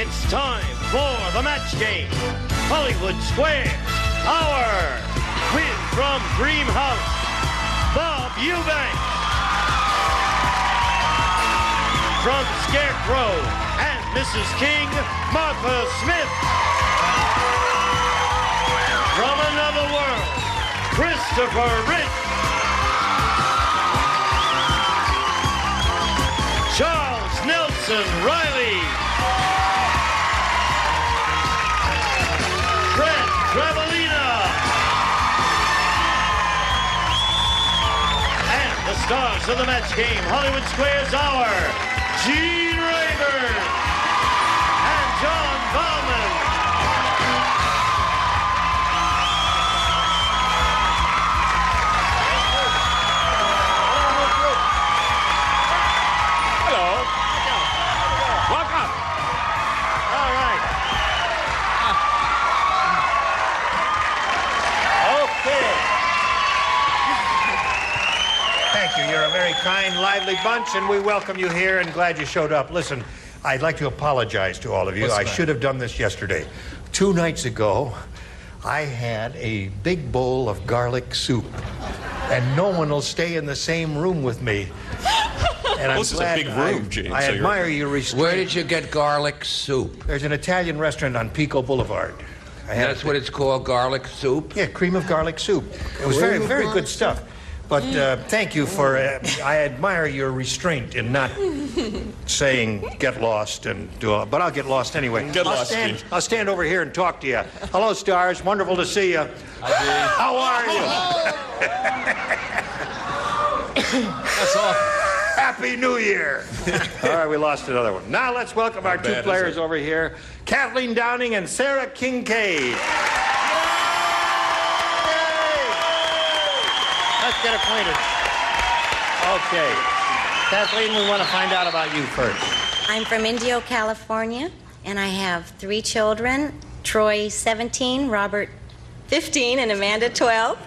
It's time for the match game. Hollywood Squares Hour. Win from Dream House, Bob Eubanks. From Scarecrow and Mrs. King, Martha Smith. From another world, Christopher Rich. Charles Nelson Reilly. Fred Travalena. And the stars of the match game, Hollywood Squares Hour, Gene Rayburn and John Bauman. Hello. Welcome. All right. Okay. Thank you. You're a very kind, lively bunch, and we welcome you here and glad you showed up. Listen, I'd like to apologize to all of you. I should have done this yesterday. 2 nights ago, I had a big bowl of garlic soup, and no one will stay in the same room with me. And I'm This is a big room, Gene. I admire your restraint. Where did you get garlic soup? There's an Italian restaurant on Pico Boulevard. That's what it's called, garlic soup? Yeah, cream of garlic soup. It was very, very good stuff. But thank you for, I admire your restraint in not saying get lost and do all, but I'll get lost anyway. Get lost, Gene. I'll stand over here and talk to you. Hello, stars. Wonderful to see you. How are you? That's all. Happy New Year. All right, we lost another one. Now let's welcome our 2 players over here, Kathleen Downing and Sarah Kincaid. Let's get acquainted. Okay. Kathleen, we want to find out about you first. I'm from Indio, California, and I have 3 children, Troy 17, Robert 15, and Amanda 12.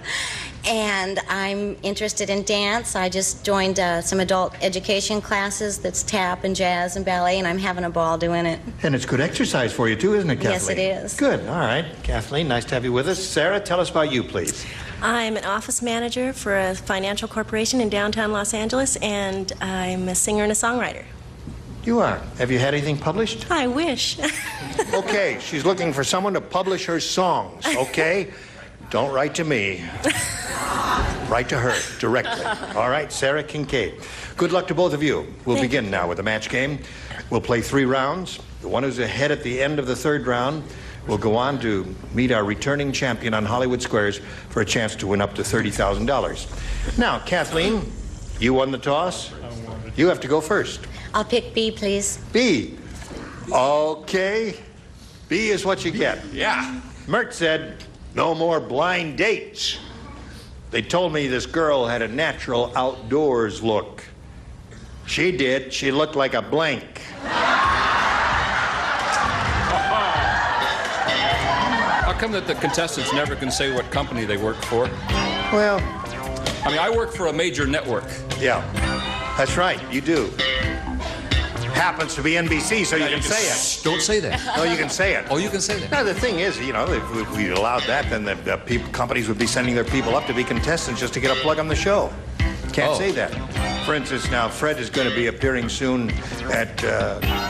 And I'm interested in dance. I just joined some adult education classes that's tap and jazz and ballet, and I'm having a ball doing it. And it's good exercise for you, too, isn't it, Kathleen? Yes, it is. Good. All right. Kathleen, nice to have you with us. Sarah, tell us about you, please. I'm an office manager for a financial corporation in downtown Los Angeles, and I'm a singer and a songwriter. You are. Have you had anything published? I wish. Okay. She's looking for someone to publish her songs, okay? Don't write to me. Write to her directly. All right, Sarah Kincaid. Good luck to both of you. We'll begin now with the match game. We'll play 3 rounds. The one who's ahead at the end of the 3rd round will go on to meet our returning champion on Hollywood Squares for a chance to win up to $30,000. Now, Kathleen, you won the toss. You have to go first. I'll pick B, please. B. Okay. B is what you get. Yeah. Mert said, no more blind dates. They told me this girl had a natural outdoors look. She did. She looked like a blank. How come that the contestants never can say what company they work for? Well, I mean, I work for a major network. yeah, that's right. You do. Happens to be NBC, so you can say it. Shh, don't say that. No, you can say it. Oh, you can say that. Now, the thing is, you know, if we allowed that, then the companies would be sending their people up to be contestants just to get a plug on the show. Can't say that. For instance, now, Fred is going to be appearing soon at...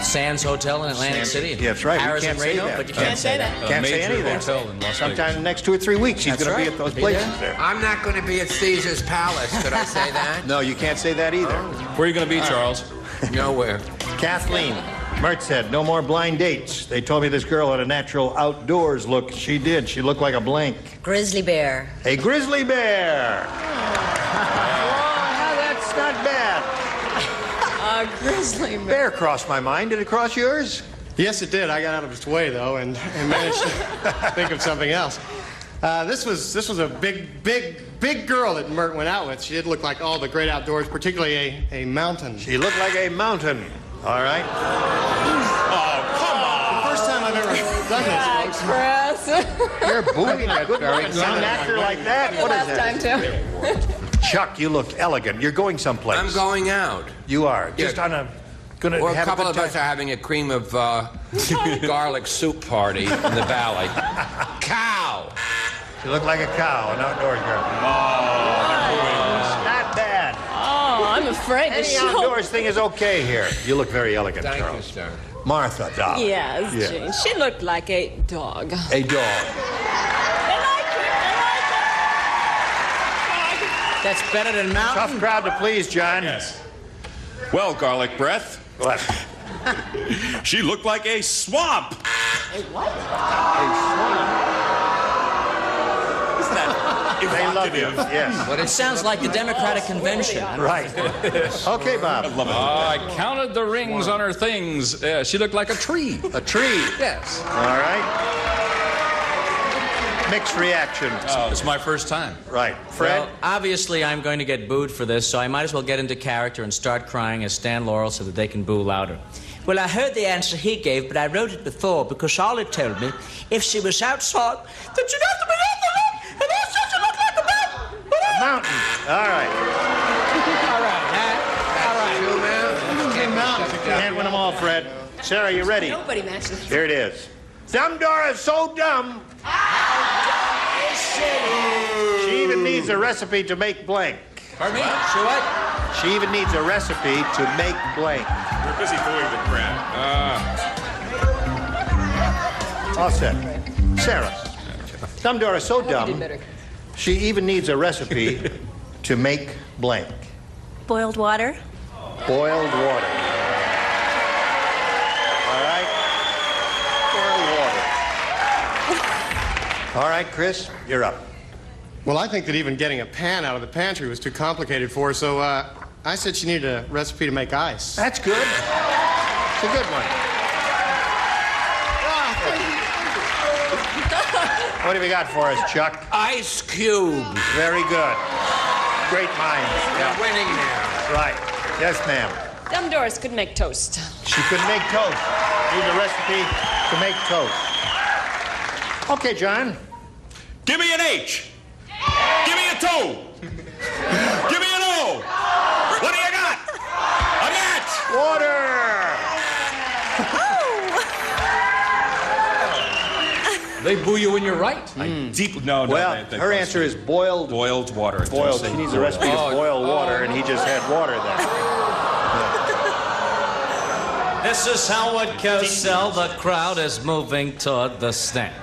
Sands Hotel in Atlantic City. Yeah, that's right. Harrison You can't say Reno, that. but you can't say that. Can't say any of that. Hotel in Las Sometime in Vegas. the next 2 or 3 weeks, he's That's going to be right. at those Be places there. there. I'm not going to be at Caesar's Palace. Could I say that? No, you can't say that either. Where are you going to be, Charles? Nowhere. Kathleen, Mert said, no more blind dates. They told me this girl had a natural outdoors look. She did. She looked like a blank. Grizzly bear. A grizzly bear. Oh, that's not bad. A grizzly bear. Bear crossed my mind. Did it cross yours? Yes, it did. I got out of its way, though, and managed to think of something else. This was a big girl that Mert went out with. She did look like all the great outdoors, particularly a mountain. She looked like a mountain. All right. Oh, come on. The first time I've ever done this, folks. You're booing a good young actor like that. What is that? Chuck, you look elegant. You're going someplace. I'm going out. You are. Yeah. Just on a Gonna Or a have couple good of us time. are having a cream of garlic soup party in the valley. Cow! You look like a cow, an outdoor girl. Not bad. Oh, I'm afraid to Any show. outdoors thing is okay here. You look very elegant, Thank you, Charles. sir. Martha, darling. Yes, Yes. Jane. She looked like a dog. A dog. That's better than mountain. Tough crowd to please, John. Yes. Well, garlic breath, What? she looked like a swamp. Isn't that They love you. evocative? Yes. But it sounds like the Democratic Convention. Right. Okay, Bob. I counted the rings on her things. She looked like a tree. A tree. Yes. All right. Mixed reaction. It's my first time. Right. Fred? Well, obviously, I'm going to get booed for this, so I might as well get into character and start crying as Stan Laurel so that they can boo louder. Well, I heard the answer he gave, but I wrote it before because Charlotte told me if she was outside, that she'd have to be out there, and also she looked like a mountain. A mountain. All right. Can't win them all, Fred. Sarah, you ready? Nobody matches. Here it is. Dumb Dora's so dumb. She even needs a recipe to make blank. Pardon me? She what? She even needs a recipe to make blank. We're busy doing the crap. All set. Sarah. Dumb Dora's so dumb, she even needs a recipe to make blank. Boiled water. Boiled water. All right. Boiled water. All right, Chris, you're up. Well, I think that even getting a pan out of the pantry was too complicated for her, so I said she needed a recipe to make ice. That's good. It's a good one. What have you got for us, Chuck? Ice cubes. Very good. Great minds. We're winning now. Right. Yes, ma'am. Dumb Doris could make toast. She could make toast. Need a recipe to make toast. Okay, John. Give me an H. Give me a toe. Give me an O. What do you got? A match. Water. They boo you when you're right. No. Well, her answer is boiled. boiled water. Boiled. She needs a recipe to boil water, and he just had water then. This is how it goes, Sal. The crowd is moving toward the stand.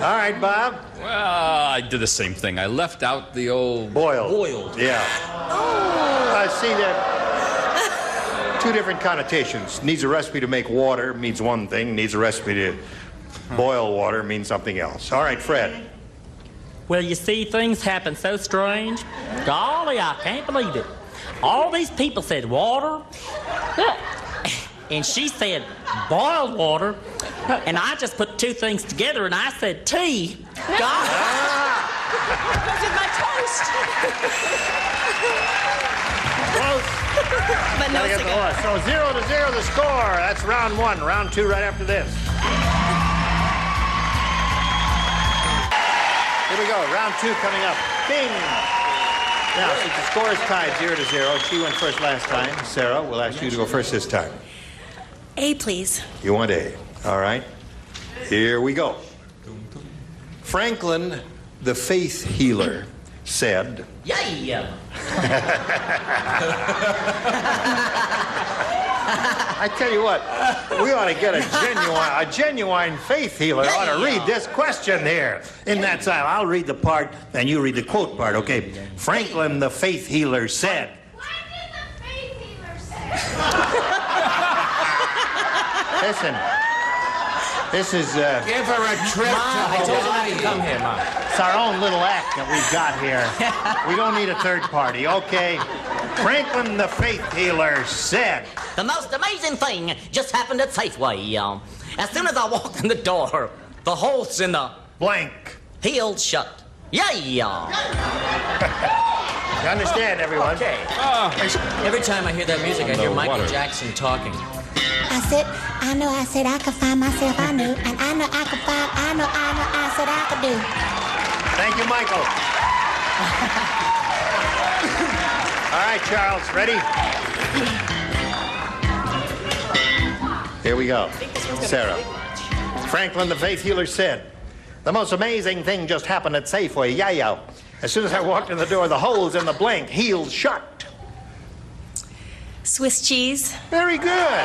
All right, Bob. Well, I did the same thing. I left out the old... Boiled. Boiled. Yeah. See that? Two different connotations. Needs a recipe to make water means one thing. Needs a recipe to boil water means something else. All right, Fred. Well, you see, things happen so strange. Golly, I can't believe it. All these people said water, and she said boiled water, and I just put two things together and I said tea. God. Goes in my toast. Close. But no Gotta get the cigar. horse. So 0-0 the score. That's round one. Round two right after this. Here we go. Round two coming up. Bing. Now, since the score is tied 0-0, she went first last time. Sarah, we'll ask you to go first this time. A, please. You want A. All right. Here we go. Franklin, the faith healer, said... Yeah. I tell you what, we ought to get a genuine faith healer ought to read this question here in that style. I'll read the part, and you read the quote part, okay? Franklin, the faith healer, said... Listen, this is... Give her a trip to I told you not to Hawaii. come here, Mom. It's our own little act that we've got here. We don't need a third party, okay? Franklin, the faith healer, said... The most amazing thing just happened at Safeway. As soon as I walked in the door, the holes in the Blank. healed shut. Yeah. You understand, everyone? Okay. Every time I hear that music, I hear Michael Jackson talking. I said I could find myself, I knew, and I know I could find, I said I could do. Thank you, Michael. All right, Charles, ready? we go. Sarah. Franklin, the faith healer, said, "The most amazing thing just happened at Safeway. Yeah. As soon as I walked in the door, the holes in the blank healed shut." Swiss cheese. Very good.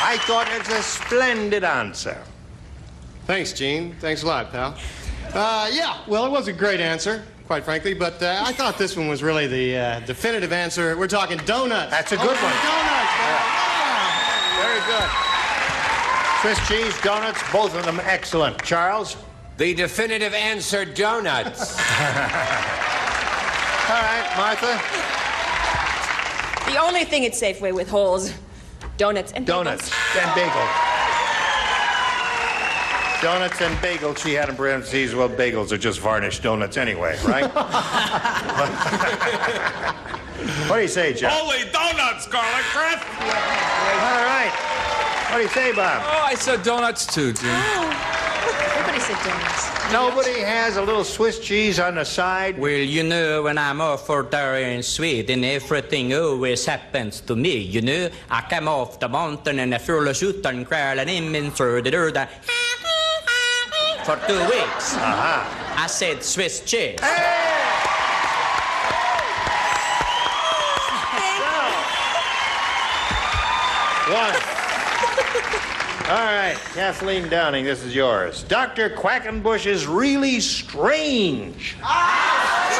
I thought it's a splendid answer. Thanks, Gene. Thanks a lot, pal. Yeah, well, it was a great answer, quite frankly, but I thought this one was really the definitive answer. We're talking donuts. That's a good one. Donuts. Very good. Swiss cheese, donuts, both of them excellent. Charles? The definitive answer, donuts. All right, Martha? The only thing at Safeway with holes, donuts and bagels. Donuts and bagels. Donuts and bagels, she had in parentheses. Well, bagels are just varnished donuts anyway, right? What do you say, Jeff? Holy donuts, garlic breath! All right. What do you say, Bob? Oh, I said donuts too, Jim. Everybody said donuts. Nobody has a little Swiss cheese on the side? Well, you know, when I'm over there in Sweden, everything always happens to me, you know. I come off the mountain and I feel a shooting crawling in through the dirt for 2 weeks. I said Swiss cheese. One. All right, Kathleen Downing, this is yours. Dr. Quackenbush is really strange. I'm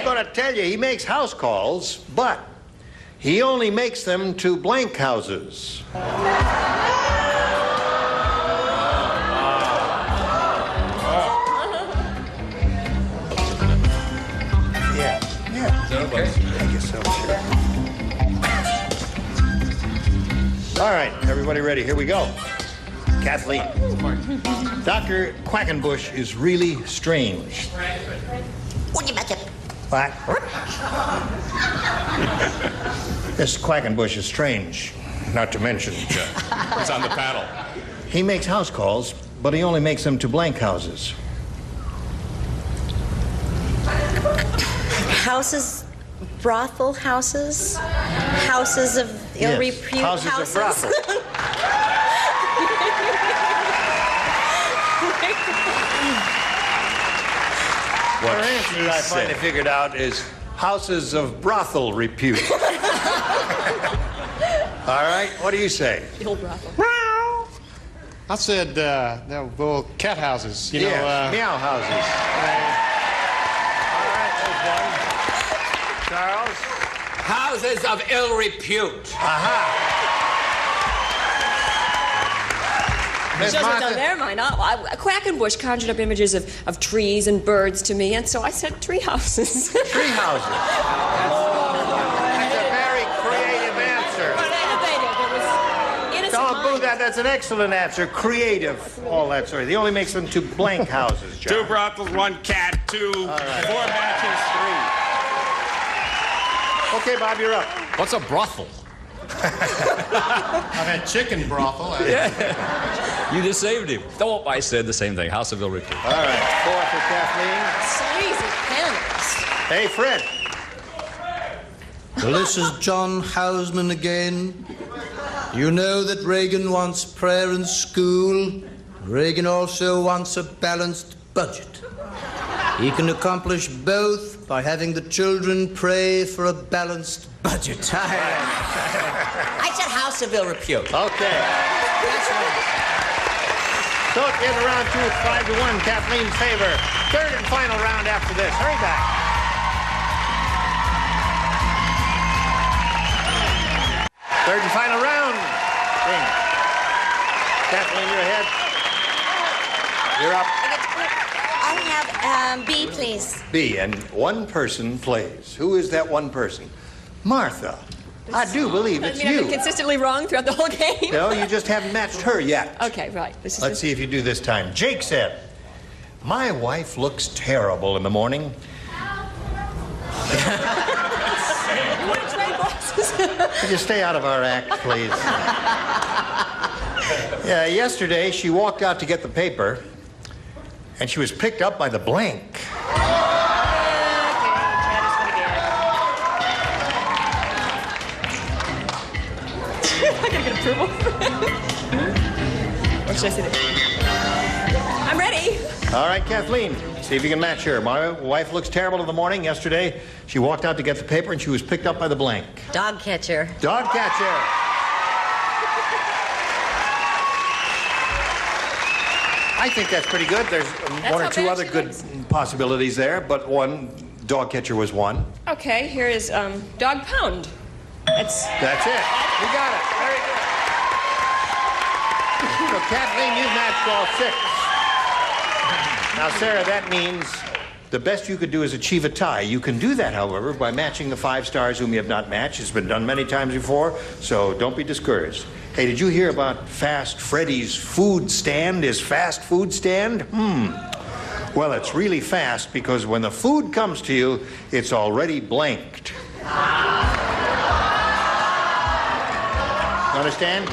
going to tell you, he makes house calls, but he only makes them to blank houses. Yeah. Okay. I guess so, sure. All right, everybody ready? Here we go. Kathleen. Dr. Quackenbush is really strange. What? This Quackenbush is strange, not to mention. It's on the paddle. He makes house calls, but he only makes them to blank houses. Houses, brothel houses, houses of ill repute houses of brothel. What her answer, I finally figured out, is houses of brothel repute. All right, what do you say? The whole brothel. I said, well, cat houses. You know, meow houses. All right, there's one. Charles? Houses of ill repute. Miss Shows what's Martha? on their mind. Quackenbush conjured up images of trees and birds to me, and so I said tree houses. Tree houses. That's a very creative answer. Don't boo that. That's an excellent answer. Creative. All that sort of. He only makes them to blank houses, John. 2 brothels, 1 cat, 2, 4 matches, 3. Okay, Bob, you're up. What's a brothel? I've had chicken brothel. You just saved him. Oh, I said the same thing. House of ill repute. All right, 4 for Kathleen. So easy, pennies. Hey, Fred. Well, this is John Houseman again. You know that Reagan wants prayer in school. Reagan also wants a balanced budget. He can accomplish both by having the children pray for a balanced budget. I said house of ill repute. Okay. That's right. So at the end of round 2, it's 5-1, Kathleen's favor. Third and final round after this. Hurry back. Third and final round. Ding. Kathleen, you're ahead. You're up. I'll have B, please. B, and one person plays. Who is that one person? Martha. I do believe it's I've been you. consistently wrong throughout the whole game. No, you just haven't matched her yet. Okay, right. Let's see if you do this time. Jake said, "My wife looks terrible in the morning." You want to trade glasses? Could you stay out of our act, please? Yeah, yesterday she walked out to get the paper, and she was picked up by the blank. approval. Or should I say that? I'm ready. All right, Kathleen, see if you can match her. My wife looks terrible in the morning. Yesterday, she walked out to get the paper and she was picked up by the blank. Dog catcher. Dog catcher. I think that's pretty good. There's one or two other good possibilities there, but one, dog catcher was one. Okay, here is dog pound. That's it. We got it. Very good. So, Kathleen, you've matched all 6. Now, Sarah, that means the best you could do is achieve a tie. You can do that, however, by matching the 5 stars whom you have not matched. It's been done many times before, so don't be discouraged. Hey, did you hear about Fast Freddy's food stand? Is fast food stand? Well, it's really fast because when the food comes to you, it's already blanked. Understand?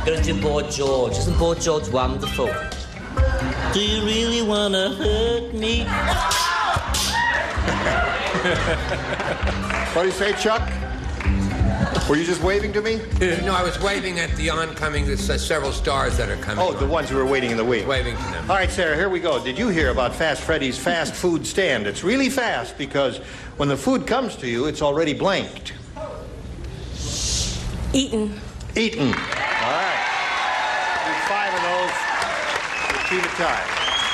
Go to Boy George. Isn't Boy George wonderful? Do you really want to hurt me? What do you say, Chuck? Were you just waving to me? No, I was waving at the oncoming, several stars that are coming. Oh, the ones who were waiting in the wing. Waving to them. All right, Sarah, here we go. Did you hear about Fast Freddy's fast food stand? It's really fast because when the food comes to you, it's already blanked. Eaten. Eaten. All right. Do 5 of those. Achieve a tie.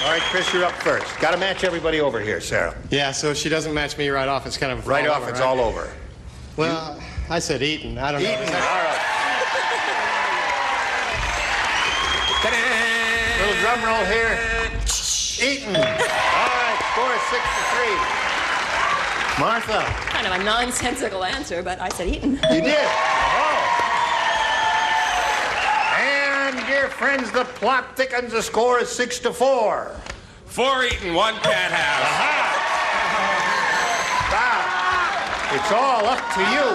All right, Chris, you're up first. Got to match everybody over here, Sarah. Yeah, so if she doesn't match me right off, it's kind of right off. over, It's right? all over. Well, I said eaten. I don't know. Eaten. All right. Little drum roll here. Eaten. All right, score is 6-3. Martha. kind of a nonsensical answer, but I said eaten. You did? Oh. And, dear friends, the plot thickens. The score is 6-4. 4 eaten, 1 cat house. Wow. It's all up to you.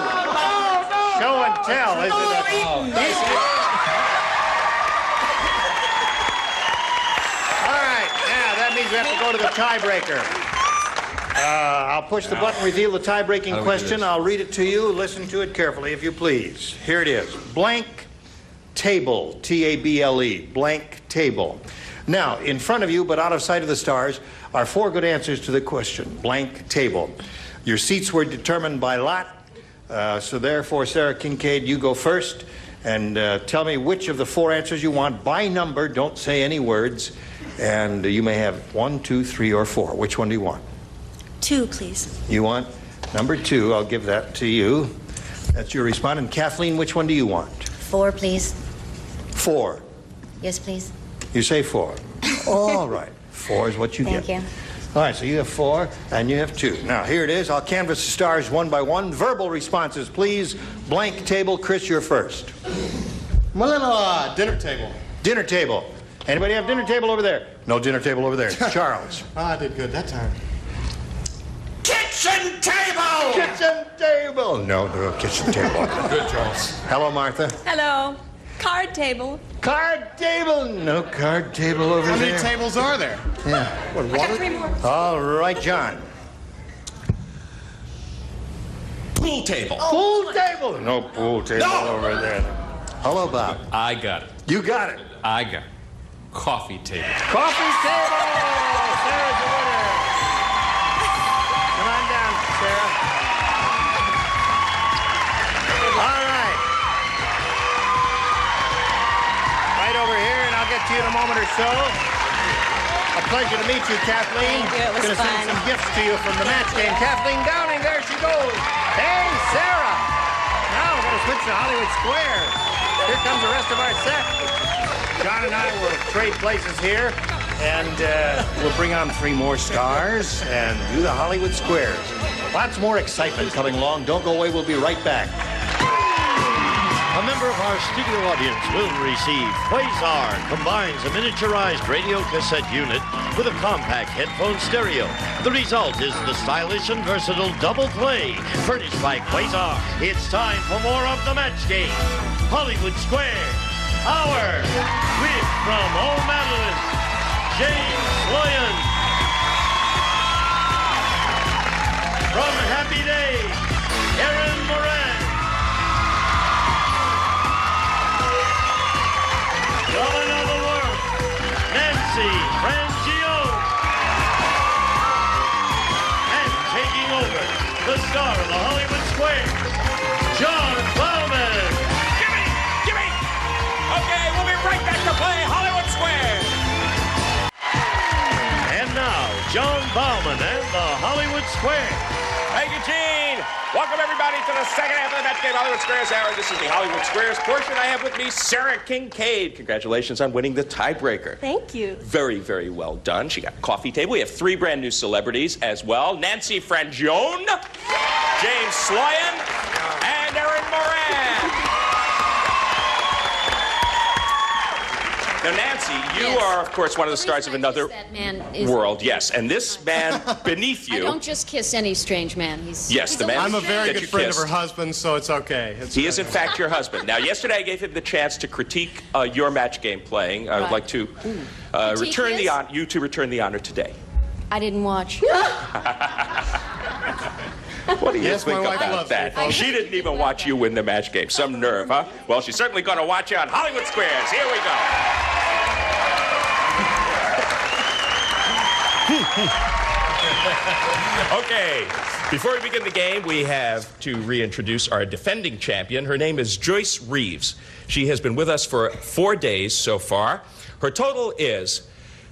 Show and tell, isn't it? All right, now that means we have to go to the tiebreaker. I'll push the button, reveal the tie-breaking question. I'll read it to you. Listen to it carefully, if you please. Here it is. Blank table, T-A-B-L-E, blank table. Now, in front of you, but out of sight of the stars, are 4 good answers to the question, blank table. Your seats were determined by lot, so therefore, Sarah Kincaid, you go first, and tell me which of the 4 answers you want by number. Don't say any words, and you may have 1, 2, 3, or 4. Which one do you want? 2, please. You want number 2. I'll give that to you. That's your respondent. Kathleen, which one do you want? 4, please. 4. Yes, please. You say 4. All right. 4 is what you get. Thank you. All right, so you have 4 and you have 2. Now, here it is. I'll canvass the stars one by one. Verbal responses, please. Blank table. Chris, you're first. My little dinner table. Dinner table. Anybody have dinner table over there? No dinner table over there. Charles. I did good that time. Kitchen table! Kitchen table. No kitchen table. Good, Charles. Hello, Martha. Hello. Card table. Card table. No card table over there. How many tables are there? Yeah. What, I got water? 3 more. All right, John. Pool table. Pool table. No pool table over there. Hello, Bob. I got it. You got it. I got it. Coffee table. Coffee table. Sarah's the winner. Come on down, Sarah. All right. Right over here, and I'll get to you in a moment or so. A pleasure to meet you, Kathleen. Thank you. It was Gonna fun. send some gifts to you from the match game. Kathleen Downing, there she goes. Hey, Sarah. Now we're going to switch to Hollywood Squares. Here comes the rest of our set. John and I will trade places here, and we'll bring on 3 more stars and do the Hollywood Squares. Lots more excitement coming along. Don't go away. We'll be right back. A member of our studio audience will receive Quasar, combines a miniaturized radio cassette unit with a compact headphone stereo. The result is the stylish and versatile double play furnished by Quasar. It's time for more of the match game. Hollywood Squares. Hour with from O'Madeline, James Sloyan. From Happy Days, Erin Moran. John Bauman and the Hollywood Square. Thank you, Gene. Welcome, everybody, to the second half of the Match Game Hollywood Squares Hour. This is the Hollywood Squares portion. I have with me Sarah Kincaid. Congratulations on winning the tiebreaker. Thank you. Very, very well done. She got a coffee table. We have 3 brand new celebrities as well. Nancy Frangione, James Sloyan, and Erin Moran. Now, Nancy, you are, of course, one of the stars of Another World. Yes, and this man beneath you. I don't just kiss any strange man. Yes, the man. I'm a very that good friend of her husband, so it's okay. He is, in fact, your husband. Now, yesterday I gave him the chance to critique your match game playing. I would like to return the honor today. I didn't watch. What do you Yes, think my wife about loves that? me. She didn't even watch you win the match game. Some nerve, huh? Well, she's certainly going to watch you on Hollywood Squares. Here we go. Okay, before we begin the game, we have to reintroduce our defending champion. Her name is Joyce Reeves. She has been with us for 4 days so far. Her total is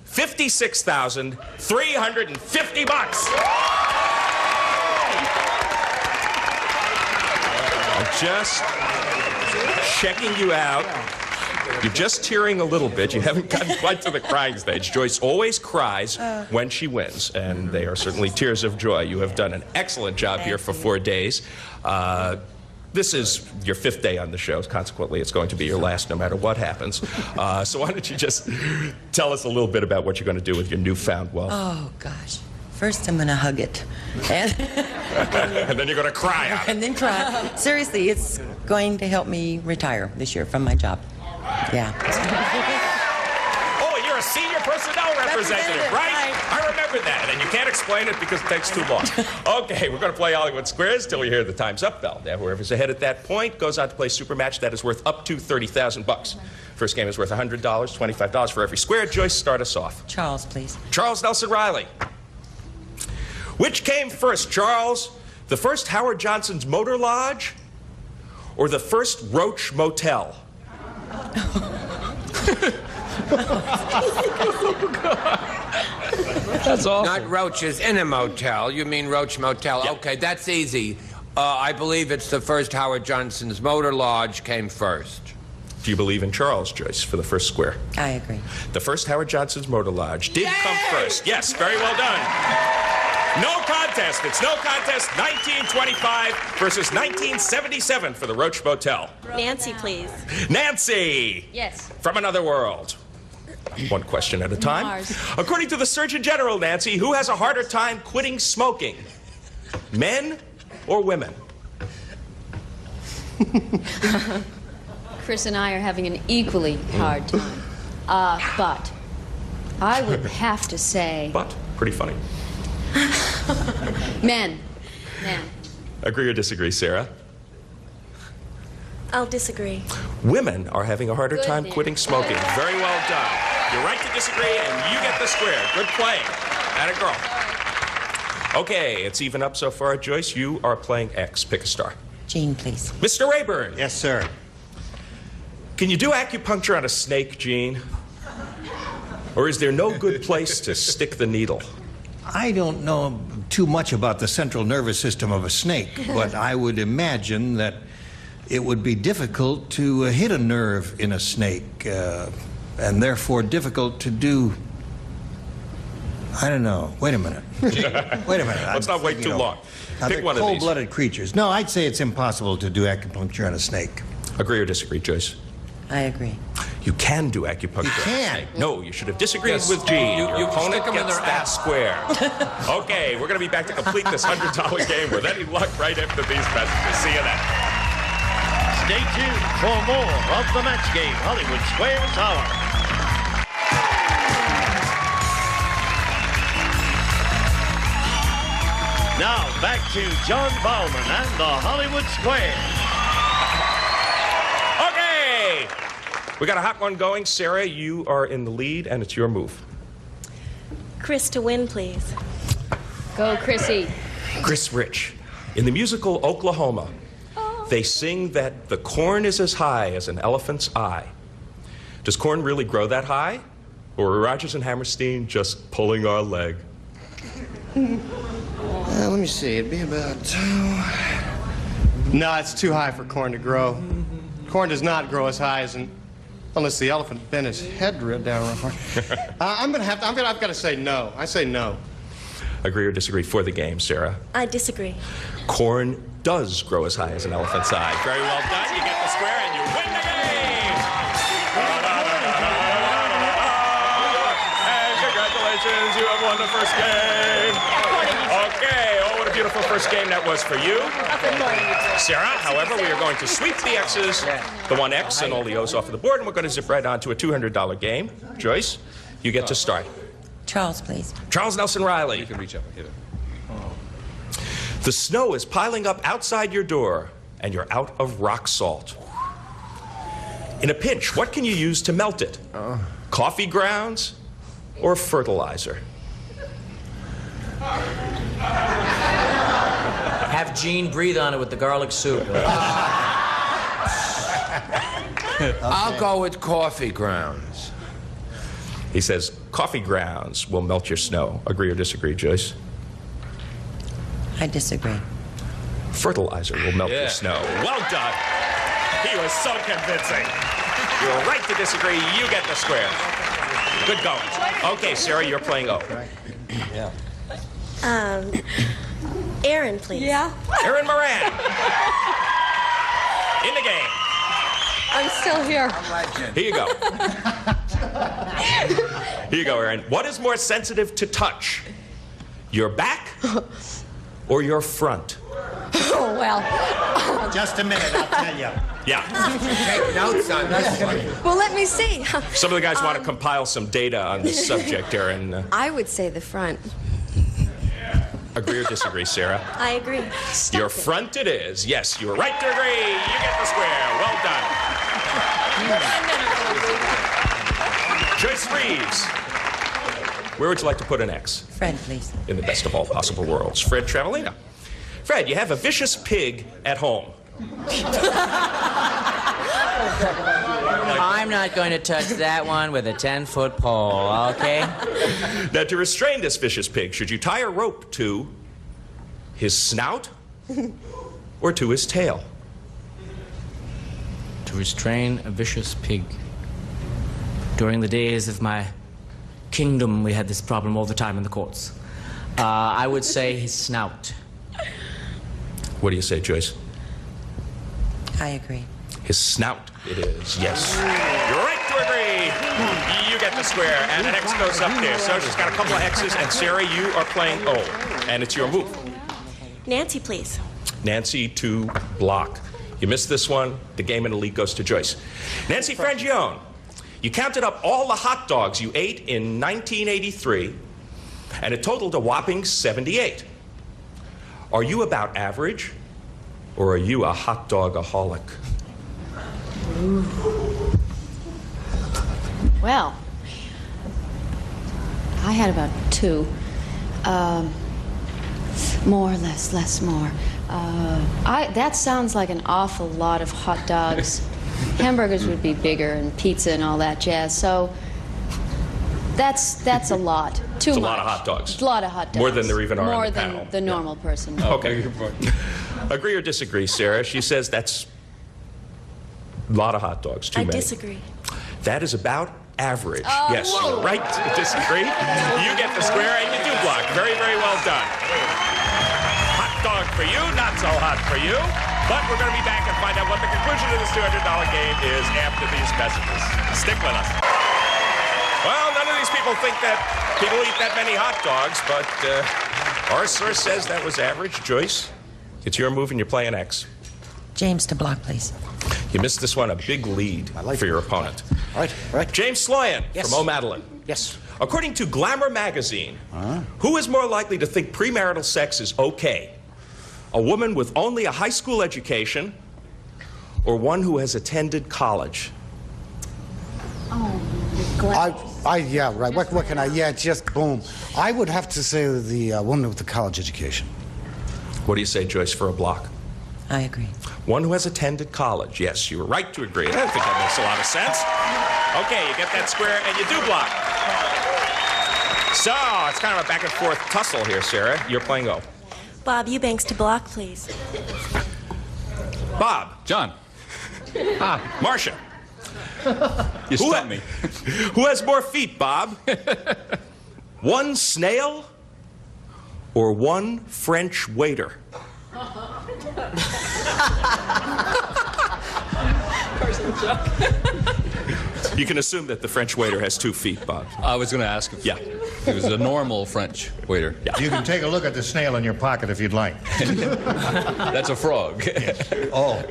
$56,350. I'm just checking you out. You're just tearing a little bit. You haven't gotten quite to the crying stage. Joyce always cries when she wins, and they are certainly tears of joy. You have done an excellent job here for 4 days. This is your 5th day on the show. Consequently, it's going to be your last no matter what happens. So why don't you just tell us a little bit about what you're going to do with your newfound wealth? Oh, gosh. First, I'm going to hug it. And, and then you're going to cry on it. And then cry. Seriously, it's going to help me retire this year from my job. Yeah. Oh, you're a senior personnel representative, right? I remember that, and you can't explain it because it takes too long. Okay, we're going to play Hollywood Squares till we hear the time's up bell. Now, whoever's ahead at that point goes out to play Super Match. That is worth up to $30,000. First game is worth $100, $25 for every square. Joyce, start us off. Charles, please. Charles Nelson Reilly. Which came first, Charles? The first Howard Johnson's Motor Lodge or the first Roach Motel? That's awful. Not roaches in a motel. You mean Roach Motel. Yep. Okay, that's easy. I believe it's the first Howard Johnson's Motor Lodge came first. Do you believe in Charles, Joyce, for the first square? I agree. The first Howard Johnson's Motor Lodge did come first. Yes, very well done. No contest. It's no contest. 1925 versus 1977 for the Roach Motel. Nancy, please. Nancy! Yes. From Another World. One question at a time. Mars. According to the Surgeon General, Nancy, who has a harder time quitting smoking? Men or women? Chris and I are having an equally hard time. But I would have to say... But? Pretty funny. Men. Agree or disagree, Sarah? I'll disagree. Women are having a harder time quitting smoking. Very well done. You're right to disagree, and you get the square. Good playing. Atta girl. Okay, it's even up so far. Joyce, you are playing X. Pick a star. Gene, please. Mr. Rayburn. Yes, sir. Can you do acupuncture on a snake, Gene? Or is there no good place to stick the needle? I don't know too much about the central nervous system of a snake, but I would imagine that it would be difficult to hit a nerve in a snake, and therefore difficult to do. I don't know. Wait a minute. Wait a minute. Let's not wait too long. Now, Pick they're one of these. cold-blooded creatures. No, I'd say it's impossible to do acupuncture on a snake. Agree or disagree, Joyce? I agree. You can do acupuncture. You on a can? snake. No, you should have disagreed Yes. with Gene. You Your opponent stick 'em in gets their that ass. square. Okay, we're going to be back to complete this $100 game with any luck right after these messages. See you then. Stay tuned for more of the Match Game Hollywood Squares Hour. Now back to John Bauman and the Hollywood Squares. Okay, we got a hot one going. Sarah, you are in the lead, and it's your move. Chris to win, please. Go, Chrissy. Chris Rich. In the musical Oklahoma, they sing that the corn is as high as an elephant's eye. Does corn really grow that high? Or are Rodgers and Hammerstein just pulling our leg? Let me see. It'd be about 2. No, it's too high for corn to grow. Corn does not grow as high as unless the elephant bent his head down real far. I've got to say no. I say no. Agree or disagree for the game, Sarah? I disagree. Corn does grow as high as an elephant's eye. Very well done. You get the square and you win the game. And congratulations, you have won the first game. Okay, oh, what a beautiful first game that was for you. Sarah, however, we are going to sweep the X's, the 1X and all the O's off of the board, and we're going to zip right on to a $200 game. Joyce, you get to start. Charles, please. Charles Nelson Reilly. You can reach up and hit it. The snow is piling up outside your door, and you're out of rock salt. In a pinch, what can you use to melt it? Coffee grounds or fertilizer? Have Gene breathe on it with the garlic soup. I'll go with coffee grounds. He says coffee grounds will melt your snow. Agree or disagree, Joyce? I disagree. Fertilizer will melt your snow. Well done. He was so convincing. You're right to disagree. You get the square. Good going. Okay, Sarah, you're playing O. Yeah. Erin, please. Yeah? Erin Moran. In the game. I'm still here. Here you go. Here you go, Erin. What is more sensitive to touch? Your back or your front? Oh, well. Just a minute, I'll tell you. Yeah. Take notes on this one. Well, let me see. Some of the guys want to compile some data on this subject, Erin. I would say the front. Agree or disagree, Sarah? I agree. Your front it is. Yes, you were right to agree. You get the square. Well done. Joyce Reeves. Where would you like to put an X? Fred, please. In the best of all possible worlds. Fred Travalena. Fred, you have a vicious pig at home. I'm not going to touch that one with a 10-foot pole, okay? Now, to restrain this vicious pig, should you tie a rope to his snout or to his tail? To restrain a vicious pig. During the days of my kingdom, we had this problem all the time in the courts. I would say his snout. What do you say, Joyce? I agree. His snout it is, yes. You're right to agree. You get the square, and an X goes up there. So she's got a couple of X's, and Sarah, you are playing O, and it's your move. Nancy, please. Nancy to block. You missed this one. The game in the lead goes to Joyce. Nancy Frangione, you counted up all the hot dogs you ate in 1983, and it totaled a whopping 78. Are you about average, or are you a hot dog-aholic? Well, I had about 2. More, less, more. That sounds like an awful lot of hot dogs. Hamburgers would be bigger, and pizza and all that jazz. So that's a lot. Too It's a much. lot of hot dogs. It's a lot of hot dogs. More than there even are More on the than panel. the normal person. Okay. Agree or disagree, Sarah? She says that's a lot of hot dogs, too I many. disagree. That is about average. Oh, yes, whoa. you're right to disagree. You get the square and you do block. Very, very well done. Hot dog for you, not so hot for you. But we're going to be back and find out what the conclusion of this $200 game is after these messages. Stick with us. Well, none of these people think that people eat that many hot dogs, but our source says that was average. Joyce, it's your move and you're playing X. James to block, please. You missed this one, a big lead for your opponent. All right. James Sloyan Yes. from O'Madeline. Yes. According to Glamour magazine, who is more likely to think premarital sex is okay? A woman with only a high school education or one who has attended college? Yeah, right. What can I? Yeah, just boom. I would have to say the woman with the college education. What do you say, Joyce, for a block? I agree. One who has attended college. Yes, you were right to agree. I don't think that makes a lot of sense. Okay, you get that square and you do block. So, it's kind of a back and forth tussle here, Sarah. You're playing O. Bob Eubanks to block, please. Bob. John. Marcia. You stumped me. Who has more feet, Bob? One snail or one French waiter? You can assume that the French waiter has 2 feet, Bob. I was going to ask if it was a normal French waiter. Yeah. You can take a look at the snail in your pocket if you'd like. That's a frog. Oh.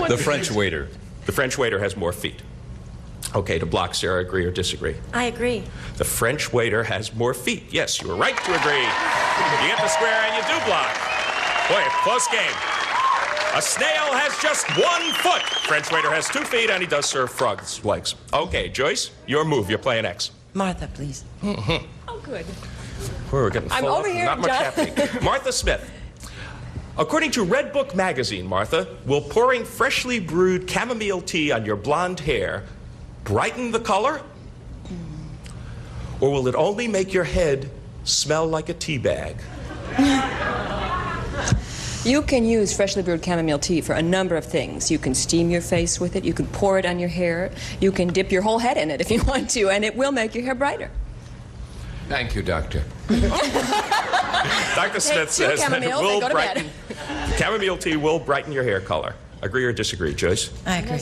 The French waiter. The French waiter has more feet. Okay, to block, Sarah, agree or disagree? I agree. The French waiter has more feet. Yes, you were right to agree. You get the square and you do block. Boy, close game. A snail has just 1 foot. French waiter has 2 feet, and he does serve frogs' legs. Okay, Joyce, your move. You're playing X. Martha, please. Oh, good. We're getting full I'm up. over here, Not much John. happening. Martha Smith. According to Red Book magazine, Martha, will pouring freshly brewed chamomile tea on your blonde hair brighten the color? Or will it only make your head smell like a tea bag? You can use freshly brewed chamomile tea for a number of things. You can steam your face with it. You can pour it on your hair. You can dip your whole head in it if you want to, and it will make your hair brighter. Thank you, Doctor. Dr. Smith says that it will brighten. Chamomile tea will brighten your hair color. Agree or disagree, Joyce? I agree.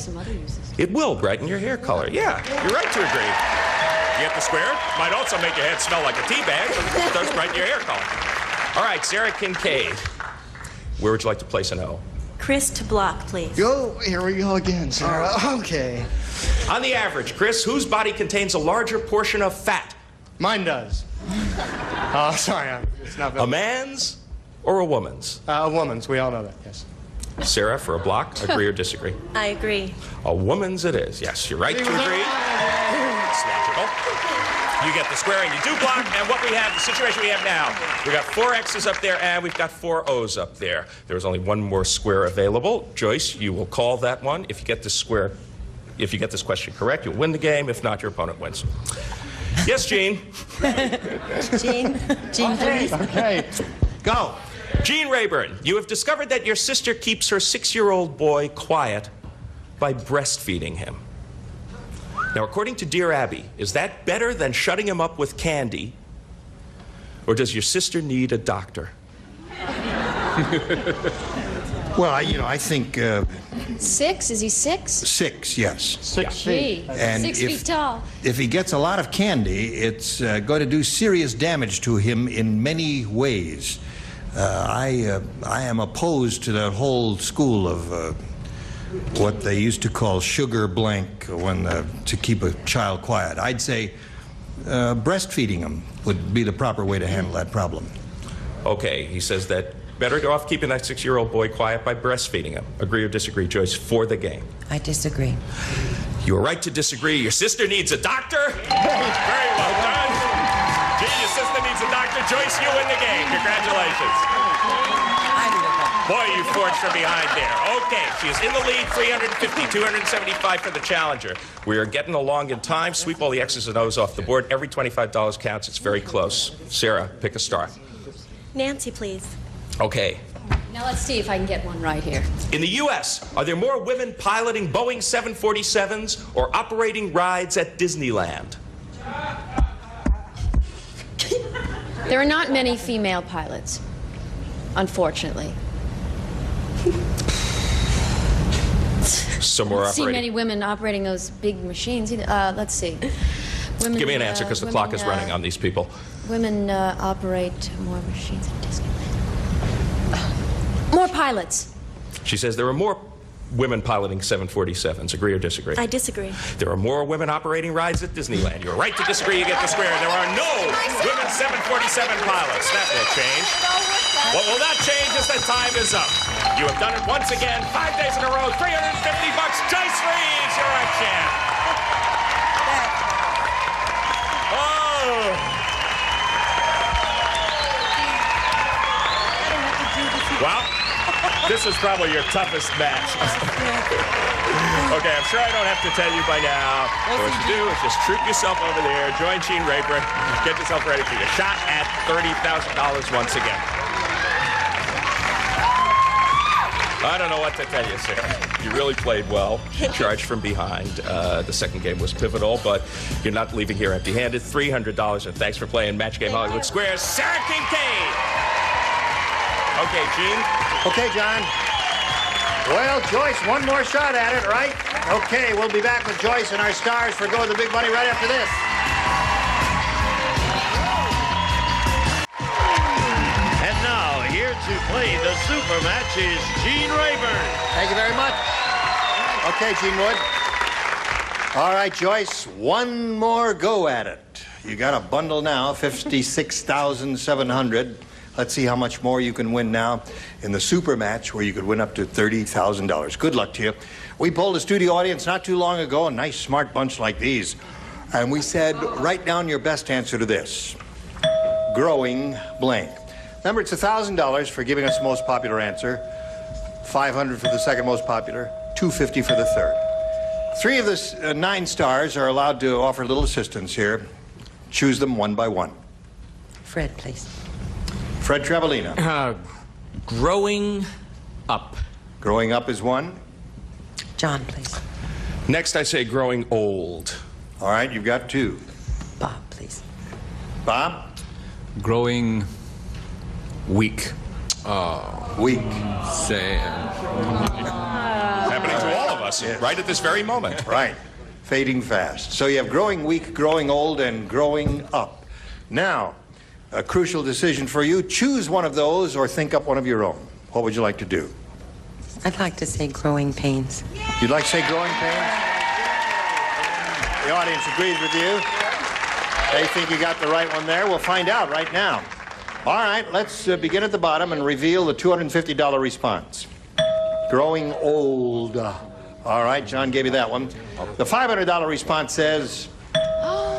It will brighten your hair color. Yeah, you're right to agree. You get the square. Might also make your head smell like a tea bag, but it does brighten your hair color. All right, Sarah Kincaid. Where would you like to place an O? Chris to block, please. Oh, here we go again, Sarah. Okay. On the average, Chris, whose body contains a larger portion of fat? Mine does. Oh, sorry, it's not. A man's or a woman's? A woman's. We all know that. Yes. Sarah, for a block, agree or disagree? I agree. A woman's it is. Yes, you're right to agree. It's logical. You get the square and you do block, and what we have, the situation we have now, we got 4 X's up there and we've got 4 O's up there. There's only 1 more square available. Joyce, you will call that one. If you get this square, if you get this question correct, you'll win the game. If not, your opponent wins. Yes, Gene. Gene, please. Okay. Go. Gene Rayburn, you have discovered that your sister keeps her 6-year-old boy quiet by breastfeeding him. Now, according to Dear Abby, is that better than shutting him up with candy, or does your sister need a doctor? Well, I think 6? Is he 6? 6, yes. 6 Gee, feet. And 6 feet tall. If he gets a lot of candy, it's going to do serious damage to him in many ways. I am opposed to that whole school of what they used to call sugar blank to keep a child quiet. I'd say breastfeeding him would be the proper way to handle that problem. Okay, he says that better go off keeping that 6-year-old boy quiet by breastfeeding him. Agree or disagree, Joyce, for the game? I disagree. You are right to disagree. Your sister needs a doctor. Very well done. Gene, your sister needs a doctor. Joyce, you win the game. Congratulations. Boy, you forged from behind there. Okay, she is in the lead, 350, 275 for the challenger. We are getting along in time. Sweep all the X's and O's off the board. Every $25 counts. It's very close. Sarah, pick a star. Nancy, please. Okay. Now let's see if I can get one right here. In the U.S., are there more women piloting Boeing 747s or operating rides at Disneyland? There are not many female pilots, unfortunately. Some more I don't see operating. many women operating those big machines either. Let's see. Women, Give me an answer because the clock is running on these people. Women operate more machines at Disneyland. More pilots. She says there are more women piloting 747s. Agree or disagree? I disagree. There are more women operating rides at Disneyland. You're right to disagree. You get the square. There are no women 747 pilots. That will change. What will not change is that time is up. You have done it once again. 5 days in a row. $350. Joyce Reeves, you're our champ. Oh. Well, This was probably your toughest match. Okay, I'm sure I don't have to tell you by now. So what you do is just troop yourself over there, join Gene Rayburn, get yourself ready for your shot at $30,000 once again. I don't know what to tell you, Sarah. You really played well. You charged from behind. The second game was pivotal, but you're not leaving here empty-handed. $300, and thanks for playing Match Game Hollywood Squares. Sarah Kincaid! Okay, Gene? Okay, John. Well, Joyce, one more shot at it, right? Okay, we'll be back with Joyce and our stars for Go with the Big Money right after this. And now, here to play the super match is Gene Rayburn. Thank you very much. Okay, Gene Wood. All right, Joyce, one more go at it. You got a bundle now, $56,700. Let's see how much more you can win now in the super match where you could win up to $30,000. Good luck to you. We polled a studio audience not too long ago, a nice, smart bunch like these. And we said, write down your best answer to this. Growing blank. Remember, it's $1,000 for giving us the most popular answer, $500 for the second most popular, $250 for the third. 3 of the 9 stars are allowed to offer a little assistance here. Choose them one by one. Fred, please. Fred Travalena. Growing up. Growing up is one. John, please. Next, I say growing old. All right, you've got 2. Bob, please. Bob? Growing weak. Weak. Sad. Happening to all of us right at this very moment. Right. Fading fast. So you have growing weak, growing old, and growing up. Now, a crucial decision for you. Choose one of those or think up one of your own. What would you like to do? I'd like to say growing pains. You'd like to say growing pains? The audience agrees with you. They think you got the right one there. We'll find out right now. All right, let's begin at the bottom and reveal the $250 response. Growing old. All right, John gave you that one. The $500 response says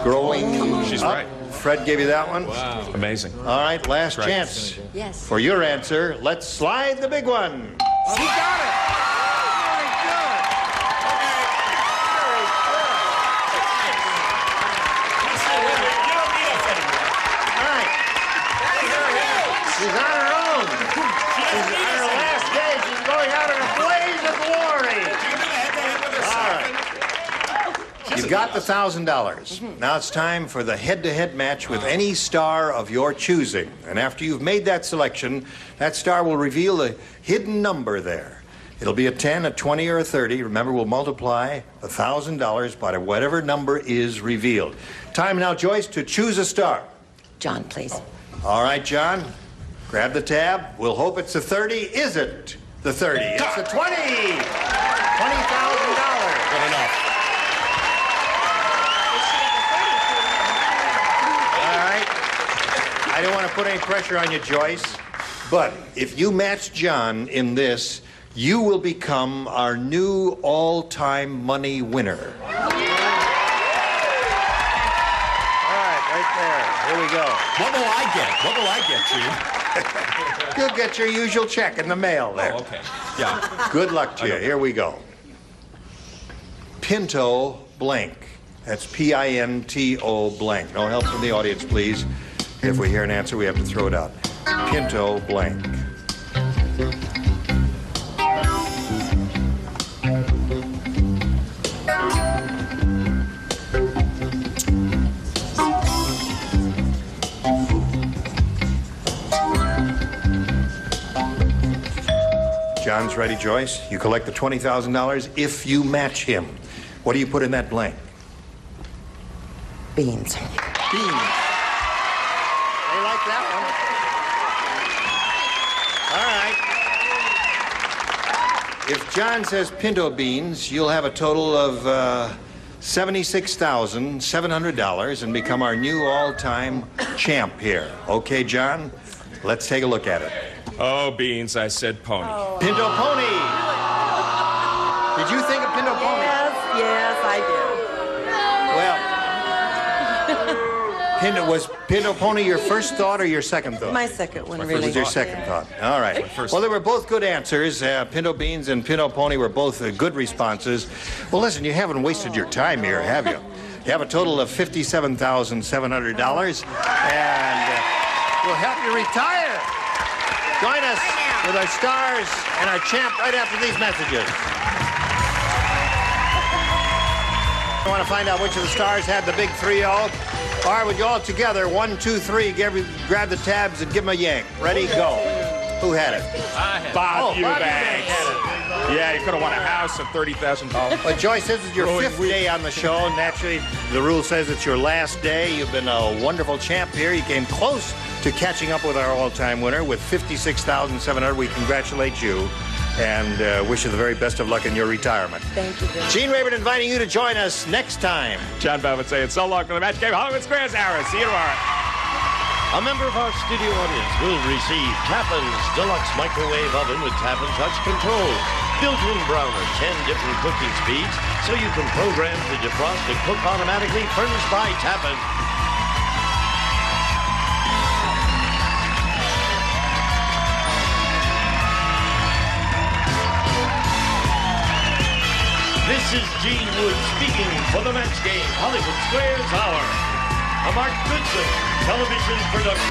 growing She's up. right. Fred gave you that one. Wow. Amazing. All right, last Right. chance Yes. for your answer. Let's slide the big one. He got it. Very good. All right. She's on her own. She's on her last day. She's going out in a blaze of glory. All right. You've got the $1,000. Now it's time for the head-to-head match with any star of your choosing. And after you've made that selection, that star will reveal a hidden number there. It'll be a 10, a 20, or a 30. Remember, we'll multiply $1,000 by whatever number is revealed. Time now, Joyce, to choose a star. John, please. All right, John. Grab the tab. We'll hope it's a 30. Is it the 30? It's a 20. $20,000. Good enough. I don't want to put any pressure on you, Joyce, but if you match John in this, you will become our new all-time money winner. All right, right there. Here we go. What will I get? What will I get, Gene? You'll get your usual check in the mail there. Oh, okay. Yeah. Good luck to you. Here we go. Pinto blank. That's P-I-N-T-O blank. No help from the audience, please. If we hear an answer, we have to throw it out. Pinto blank. John's ready, Joyce. You collect the $20,000 if you match him. What do you put in that blank? Beans. Beans. They like that one. All right. If John says pinto beans, you'll have a total of $76,700 and become our new all-time champ here. Okay, John? Let's take a look at it. Oh, beans, I said pony. Oh. Pinto pony. Did you think of pinto pony? Yes, I did. Well, Was Pinto Pony your first thought or your second thought? My second one, It really. was your second thought. All right. Well, they were both good answers. Pinto Beans and Pinto Pony were both good responses. Well, listen, you haven't wasted your time here, have you? You have a total of $57,700, and we'll help you retire. Join us with our stars and our champ right after these messages. I want to find out which of the stars had the big 3-0. All right, would you all together, 1, 2, 3, grab the tabs and give them a yank. Ready, go. Who had it? I had Bob Eubanks. Yeah, you could have won a house of $30,000. Well, Joyce, this is your fifth day on the show. Naturally, the rule says it's your last day. You've been a wonderful champ here. You came close to catching up with our all-time winner with $56,700. We congratulate you and wish you the very best of luck in your retirement. Thank you, Bill. Gene Rayburn inviting you to join us next time. John Belmont saying so long for the match game. Hollywood Squares hour. See you tomorrow. A member of our studio audience will receive Tappan's Deluxe Microwave Oven with Tap and Touch Control. Built-in browner, 10 different cooking speeds, so you can program to defrost and cook automatically, furnished by Tappan. This is Gene Wood speaking for the match game Hollywood Squares Hour. A Mark Goodson television production.